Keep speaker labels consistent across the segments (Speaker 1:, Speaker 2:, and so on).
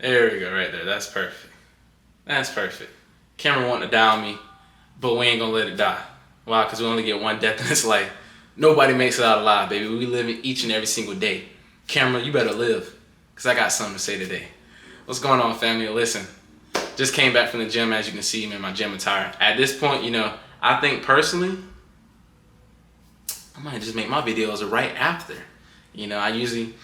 Speaker 1: There we go, right there. That's perfect. That's perfect. Cameron wanting to die on me, but we ain't gonna let it die. Why? Because we only get one death in this life. Nobody makes it out alive, baby. We live it each and every single day. Cameron, you better live, because I got something to say today. What's going on, family? Listen, just came back from the gym. As you can see, I'm in my gym attire. At this point, I think personally, I might just make my videos right after. I usually,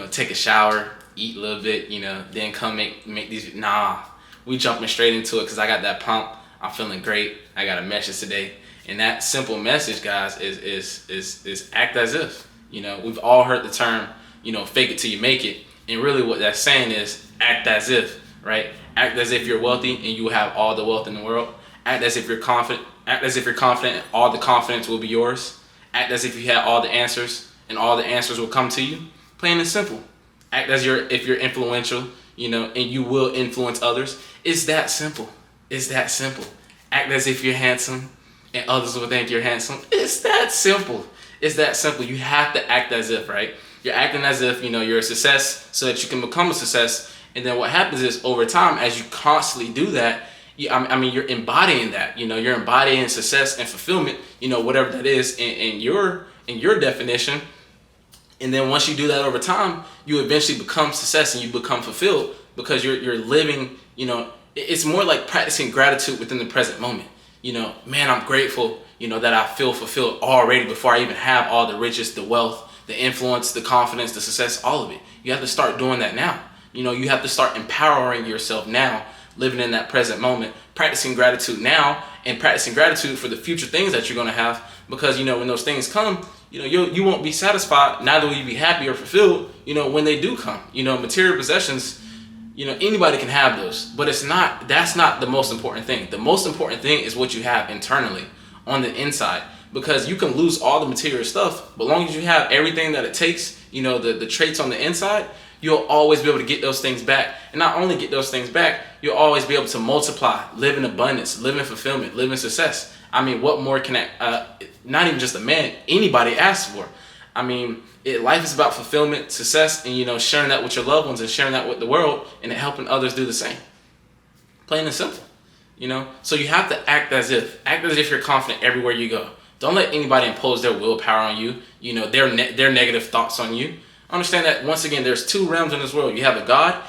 Speaker 1: take a shower, eat a little bit, then come make these. Nah, we jumping straight into it because I got that pump. I'm feeling great. I got a message today, and that simple message, guys, is act as if. We've all heard the term, fake it till you make it, and really what that's saying is act as if, right? Act as if you're wealthy and you have all the wealth in the world. Act as if you're confident. Act as if you're confident. All the confidence will be yours. Act as if you have all the answers, and all the answers will come to you. Plain and simple. Act as if you're influential, and you will influence others. It's that simple. It's that simple. Act as if you're handsome, and others will think you're handsome. It's that simple. It's that simple. You have to act as if, right? You're acting as if, you're a success so that you can become a success. And then what happens is over time, as you constantly do that, you're embodying that. You're embodying success and fulfillment, whatever that is in your definition. And then once you do that over time, you eventually become success and you become fulfilled because you're living, it's more like practicing gratitude within the present moment. Man, I'm grateful, that I feel fulfilled already before I even have all the riches, the wealth, the influence, the confidence, the success, all of it. You have to start doing that now. You have to start empowering yourself now, living in that present moment, practicing gratitude now, and practicing gratitude for the future things that you're going to have. Because, when those things come, you won't be satisfied, neither will you be happy or fulfilled, when they do come. Material possessions, anybody can have those, but that's not the most important thing. The most important thing is what you have internally on the inside, because you can lose all the material stuff, but as long as you have everything that it takes, the traits on the inside, you'll always be able to get those things back. And not only get those things back, you'll always be able to multiply, live in abundance, live in fulfillment, live in success. What more can not even just a man, anybody ask for? Life is about fulfillment, success, and sharing that with your loved ones and sharing that with the world and helping others do the same. Plain and simple. So you have to act as if you're confident everywhere you go. Don't let anybody impose their willpower on you, their negative thoughts on you. Understand that, once again, there's two realms in this world. You have a God,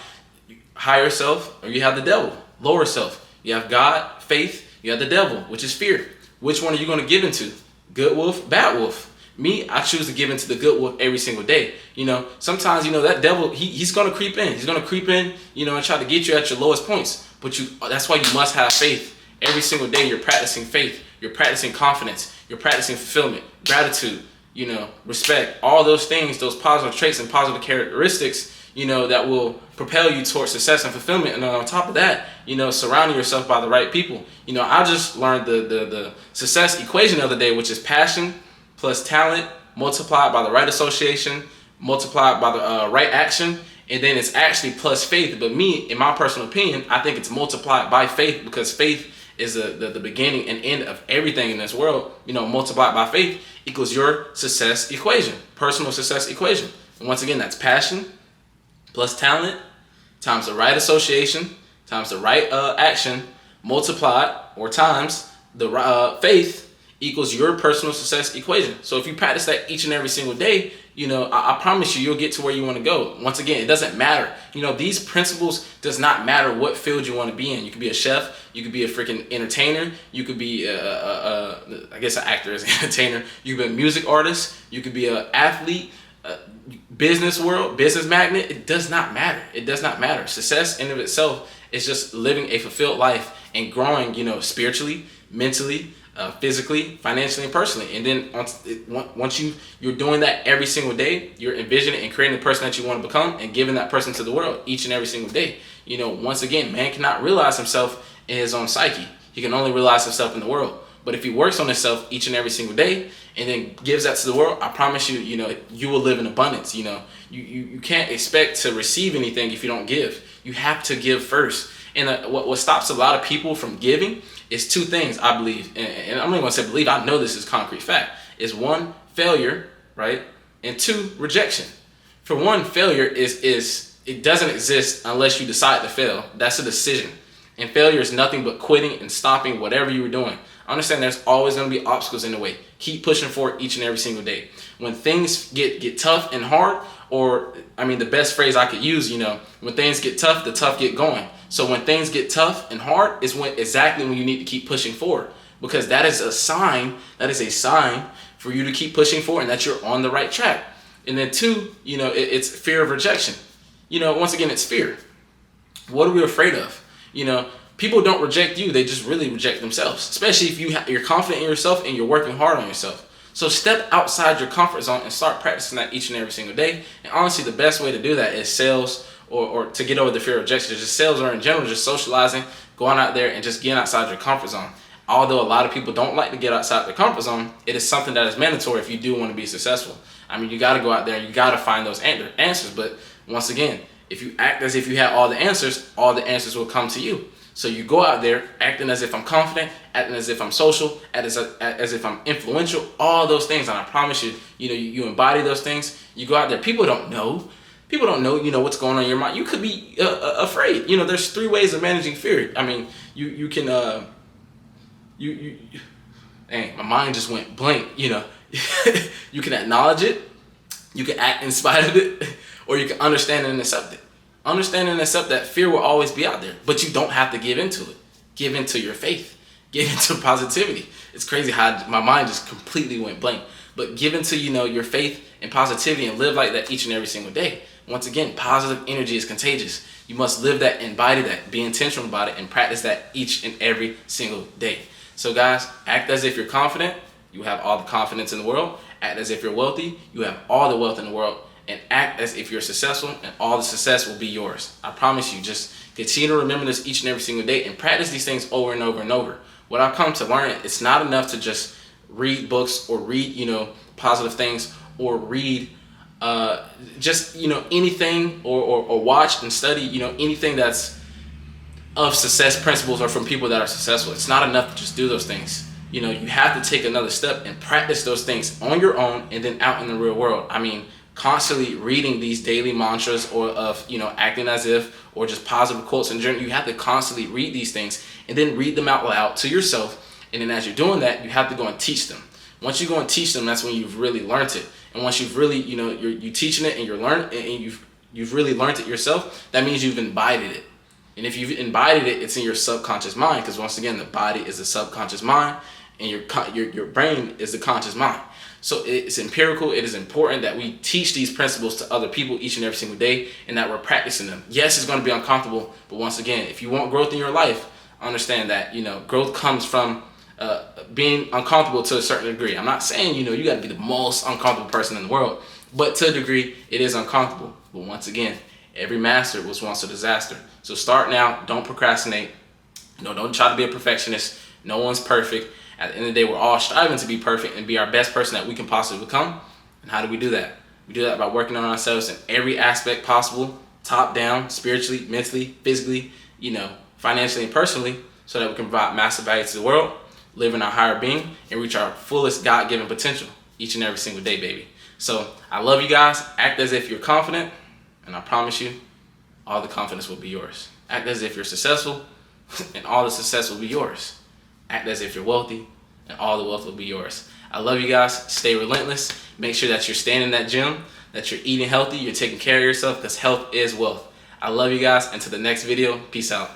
Speaker 1: higher self, or you have the devil, lower self. You have God, faith, you have the devil, which is fear. Which one are you going to give into? Good wolf, bad wolf? Me, I choose to give into the good wolf every single day. Sometimes, that devil, he's going to creep in. He's going to creep in, and try to get you at your lowest points. But that's why you must have faith. Every single day you're practicing faith. You're practicing confidence. You're practicing fulfillment, gratitude, respect, all those things, those positive traits and positive characteristics, that will propel you towards success and fulfillment. And on top of that, surrounding yourself by the right people. I just learned the success equation the other day, which is passion plus talent multiplied by the right association, multiplied by the right action, and then it's actually plus faith. But me, in my personal opinion, I think it's multiplied by faith, because faith is the beginning and end of everything in this world. Multiplied by faith equals your success equation, personal success equation. And once again, that's passion plus talent times the right association times the right action multiplied or times the faith equals your personal success equation. So if you practice that each and every single day, I promise you'll get to where you want to go. Once again, it doesn't matter. These principles does not matter what field you want to be in. You could be a chef. You could be a freaking entertainer. You could be I guess an actor is an entertainer. You could be a music artist. You could be an athlete, business magnet. It does not matter. It does not matter. Success in of itself is just living a fulfilled life and growing, spiritually, mentally, physically, financially, and personally. And then once you're doing that every single day, you're envisioning and creating the person that you want to become and giving that person to the world each and every single day. Once again, man cannot realize himself in his own psyche. He can only realize himself in the world. But if he works on himself each and every single day and then gives that to the world, I promise you, you will live in abundance. You can't expect to receive anything if you don't give. You have to give first. And what stops a lot of people from giving is two things, I believe. And I'm not going to say believe. I know this is concrete fact. Is one, failure, right? And two, rejection. For one, failure is it doesn't exist unless you decide to fail. That's a decision. And failure is nothing but quitting and stopping whatever you were doing. Understand there's always going to be obstacles in the way. Keep pushing forward each and every single day. When things get tough and hard, or I mean the best phrase I could use, when things get tough, the tough get going. So when things get tough and hard is exactly when you need to keep pushing forward, because that is a sign for you to keep pushing forward and that you're on the right track. And then two, it's fear of rejection. Once again, it's fear. What are we afraid of? People don't reject you, they just really reject themselves, especially if you're confident in yourself and you're working hard on yourself. So step outside your comfort zone and start practicing that each and every single day. And honestly, the best way to do that is sales, or to get over the fear of rejection, just sales, or in general, just socializing, going out there and just getting outside your comfort zone. Although a lot of people don't like to get outside their comfort zone, it is something that is mandatory if you do want to be successful. I mean, you got to go out there and you got to find those answers. But once again, if you act as if you have all the answers will come to you. So you go out there acting as if I'm confident, acting as if I'm social, as if I'm influential, all those things. And I promise you, you embody those things. You go out there. People don't know, what's going on in your mind. You could be afraid. There's 3 ways of managing fear. I mean, you can, dang, my mind just went blank. You can acknowledge it, you can act in spite of it, or you can understand and accept it. Understand and accept that fear will always be out there, but you don't have to give into it. Give into your faith. Give into positivity. It's crazy how my mind just completely went blank. But give into, your faith and positivity and live like that each and every single day. Once again, positive energy is contagious. You must live that, embody that, be intentional about it, and practice that each and every single day. So guys, act as if you're confident. You have all the confidence in the world. Act as if you're wealthy. You have all the wealth in the world. And act as if you're successful, and all the success will be yours. I promise you. Just continue to remember this each and every single day and practice these things over and over and over. What I've come to learn, it's not enough to just read books or read, positive things, or read anything, or watch and study, anything that's of success principles or from people that are successful. It's not enough to just do those things. You have to take another step and practice those things on your own and then out in the real world. I mean, constantly reading these daily mantras, or of acting as if, or just positive quotes in general. You have to constantly read these things and then read them out loud to yourself. And then as you're doing that, you have to go and teach them. Once you go and teach them, that's when you've really learned it. And once you've really, you're teaching it and you're learning, and you've really learned it yourself, that means you've embodied it. And if you've embodied it, it's in your subconscious mind, because once again, the body is the subconscious mind, and your brain is the conscious mind. So it's empirical. It is important that we teach these principles to other people each and every single day, and that we're practicing them. Yes, it's going to be uncomfortable, but once again, if you want growth in your life, understand that growth comes from being uncomfortable to a certain degree. I'm not saying you got to be the most uncomfortable person in the world, but to a degree, it is uncomfortable. But once again, every master was once a disaster. So start now. Don't procrastinate. Don't try to be a perfectionist. No one's perfect. At the end of the day, we're all striving to be perfect and be our best person that we can possibly become. And how do we do that? We do that by working on ourselves in every aspect possible, top down, spiritually, mentally, physically, financially and personally, so that we can provide massive value to the world, live in our higher being, and reach our fullest God-given potential each and every single day, baby. So I love you guys. Act as if you're confident, and I promise you, all the confidence will be yours. Act as if you're successful, and all the success will be yours. Act as if you're wealthy, and all the wealth will be yours. I love you guys. Stay relentless. Make sure that you're staying in that gym, that you're eating healthy, you're taking care of yourself, because health is wealth. I love you guys. Until the next video, peace out.